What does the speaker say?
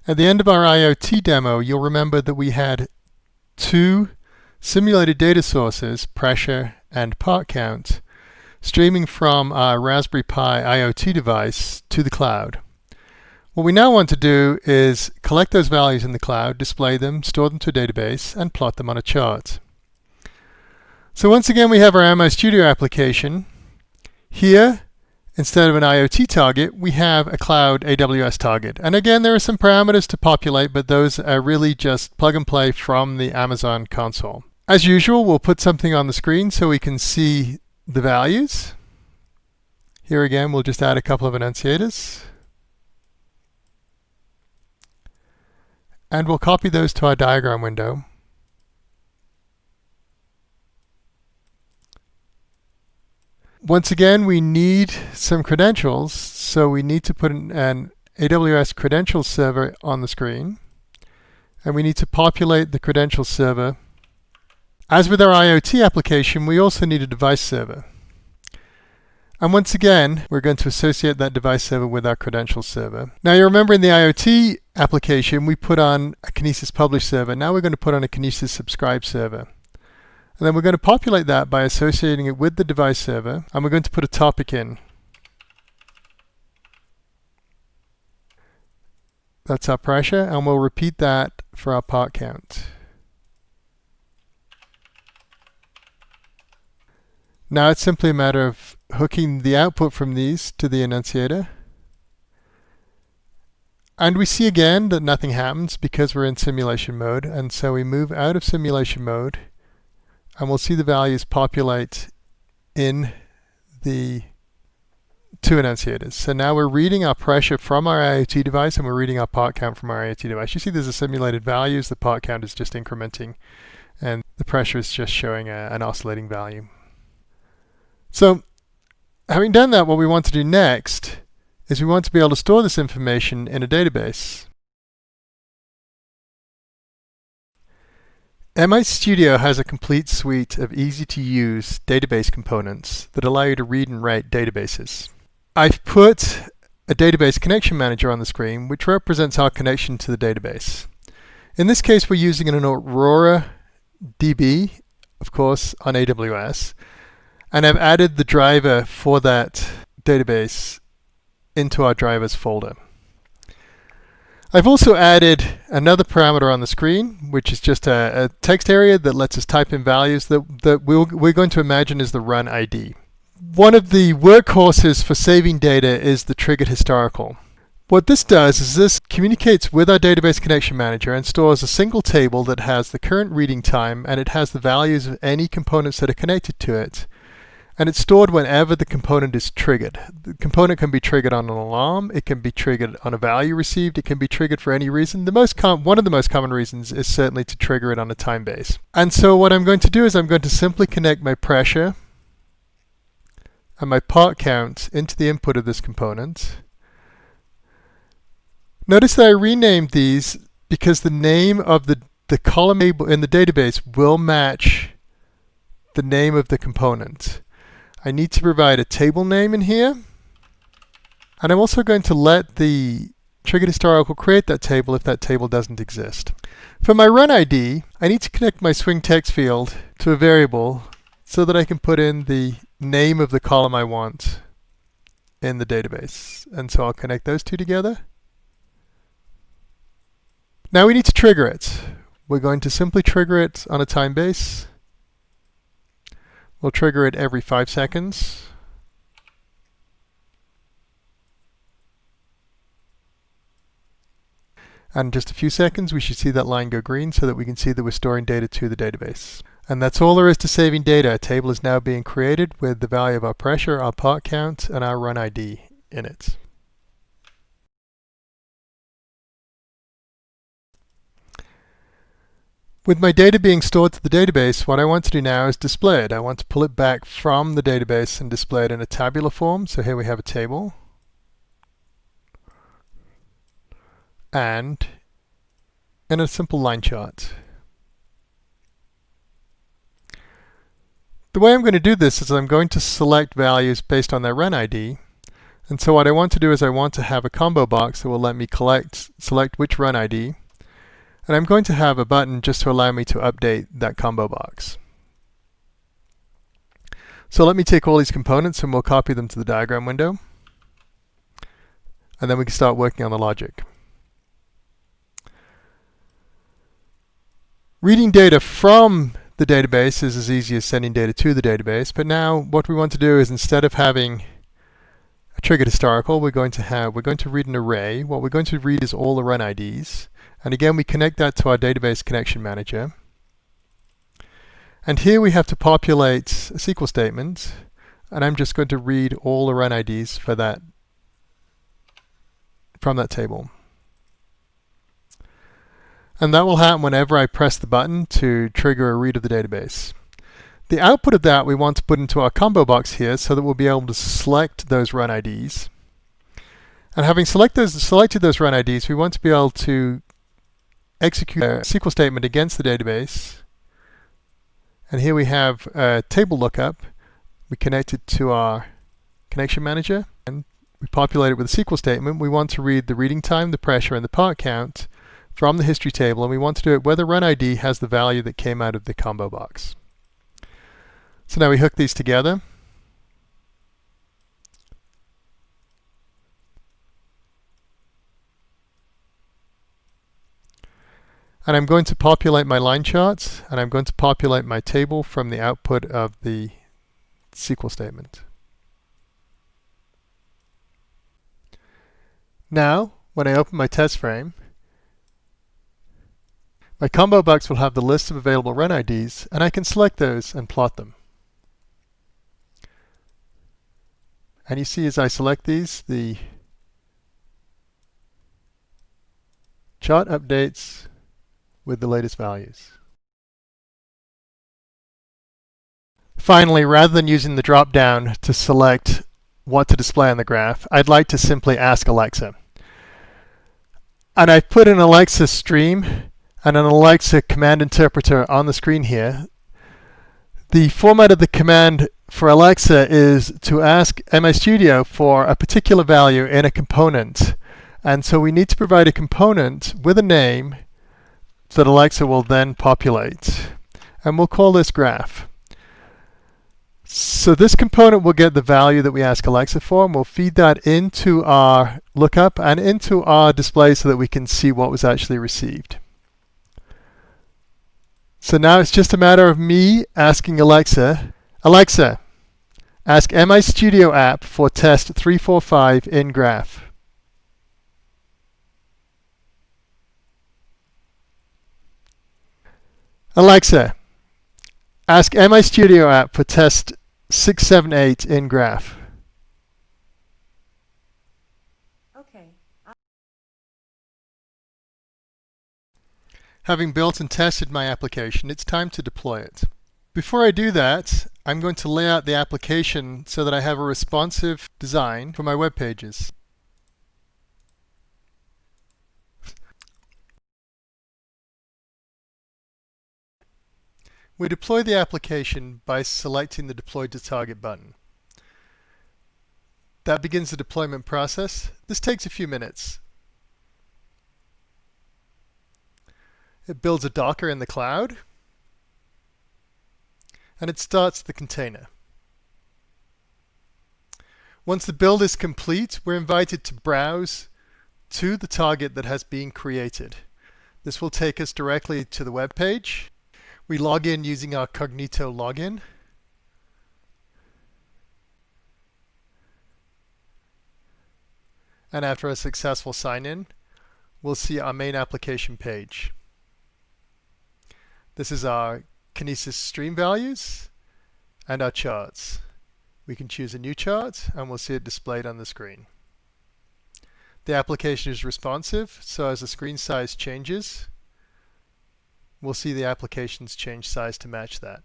At the end of our IoT demo, you'll remember that we had two simulated data sources, pressure and part count, streaming from our Raspberry Pi IoT device to the cloud. What we now want to do is collect those values in the cloud, display them, store them to a database, and plot them on a chart. So once again, we have our MI Studio application. Here, instead of an IoT target, we have a cloud AWS target. And again, there are some parameters to populate, but those are really just plug and play from the Amazon console. As usual, we'll put something on the screen so we can see the values. Here again, we'll just add a couple of enunciators. And we'll copy those to our diagram window. Once again, we need some credentials, so we need to put an AWS credential server on the screen, and we need to populate the credential server. As with our IoT application, we also need a device server. And once again, we're going to associate that device server with our credential server. Now you remember in the IoT application, we put on a Kinesis publish server. Now we're going to put on a Kinesis subscribe server. And then we're going to populate that by associating it with the device server, and we're going to put a topic in. That's our pressure, and we'll repeat that for our part count. Now it's simply a matter of hooking the output from these to the enunciator. And we see again that nothing happens because we're in simulation mode, and so we move out of simulation mode, and we'll see the values populate in the two enunciators. So now we're reading our pressure from our IoT device, and we're reading our part count from our IoT device. You see there's a simulated values, the part count is just incrementing, and the pressure is just showing an oscillating value. So having done that, what we want to do next is we want to be able to store this information in a database. MI Studio has a complete suite of easy-to-use database components that allow you to read and write databases. I've put a database connection manager on the screen, which represents our connection to the database. In this case, we're using an Aurora DB, of course, on AWS. And I've added the driver for that database into our drivers folder. I've also added another parameter on the screen, which is just a text area that lets us type in values that we're going to imagine is the run ID. One of the workhorses for saving data is the triggered historical. What this does is this communicates with our database connection manager and stores a single table that has the current reading time, and it has the values of any components that are connected to it. And it's stored whenever the component is triggered. The component can be triggered on an alarm, it can be triggered on a value received, it can be triggered for any reason. One of the most common reasons is certainly to trigger it on a time base. And so what I'm going to do is I'm going to simply connect my pressure and my part count into the input of this component. Notice that I renamed these because the name of the column in the database will match the name of the component. I need to provide a table name in here, and I'm also going to let the triggered historical create that table if that table doesn't exist. For my run ID, I need to connect my swing text field to a variable so that I can put in the name of the column I want in the database. And so I'll connect those two together. Now we need to trigger it. We're going to simply trigger it on a time base. We'll trigger it every 5 seconds. And in just a few seconds, we should see that line go green so that we can see that we're storing data to the database. And that's all there is to saving data. A table is now being created with the value of our pressure, our part count, and our run ID in it. With my data being stored to the database, what I want to do now is display it. I want to pull it back from the database and display it in a tabular form. So here we have a table. And in a simple line chart. The way I'm going to do this is I'm going to select values based on their run ID. And so what I want to do is I want to have a combo box that will let me select which run ID. And I'm going to have a button just to allow me to update that combo box. So let me take all these components and we'll copy them to the diagram window. And then we can start working on the logic. Reading data from the database is as easy as sending data to the database, but now what we want to do is, instead of having a triggered historical, we're going to read an array. What we're going to read is all the run IDs. And again, we connect that to our database connection manager. And here we have to populate a SQL statement, and I'm just going to read all the run IDs for that from that table. And that will happen whenever I press the button to trigger a read of the database. The output of that we want to put into our combo box here so that we'll be able to select those run IDs. And having selected those run IDs, we want to be able to execute a SQL statement against the database. And here we have a table lookup. We connect it to our connection manager, and we populate it with a SQL statement. We want to read the reading time, the pressure, and the part count from the history table, and we want to do it where the run ID has the value that came out of the combo box. So now we hook these together. And I'm going to populate my line charts, and I'm going to populate my table from the output of the SQL statement. Now, when I open my test frame, my combo box will have the list of available run IDs, and I can select those and plot them. And you see as I select these, the chart updates with the latest values. Finally, rather than using the drop-down to select what to display on the graph, I'd like to simply ask Alexa. And I've put an Alexa stream and an Alexa command interpreter on the screen here. The format of the command for Alexa is to ask MI Studio for a particular value in a component. And so we need to provide a component with a name that Alexa will then populate. And we'll call this graph. So this component will get the value that we ask Alexa for, and we'll feed that into our lookup and into our display so that we can see what was actually received. So now it's just a matter of me asking Alexa, Alexa, ask MI Studio app for test 345 in graph. Alexa, ask MI Studio app for test 678 in graph. Okay. Having built and tested my application, it's time to deploy it. Before I do that, I'm going to lay out the application so that I have a responsive design for my web pages. We deploy the application by selecting the Deploy to Target button. That begins the deployment process. This takes a few minutes. It builds a Docker in the cloud, and it starts the container. Once the build is complete, we're invited to browse to the target that has been created. This will take us directly to the web page. We log in using our Cognito login. And after a successful sign-in, we'll see our main application page. This is our Kinesis stream values and our charts. We can choose a new chart and we'll see it displayed on the screen. The application is responsive, so as the screen size changes, we'll see the application's change size to match that.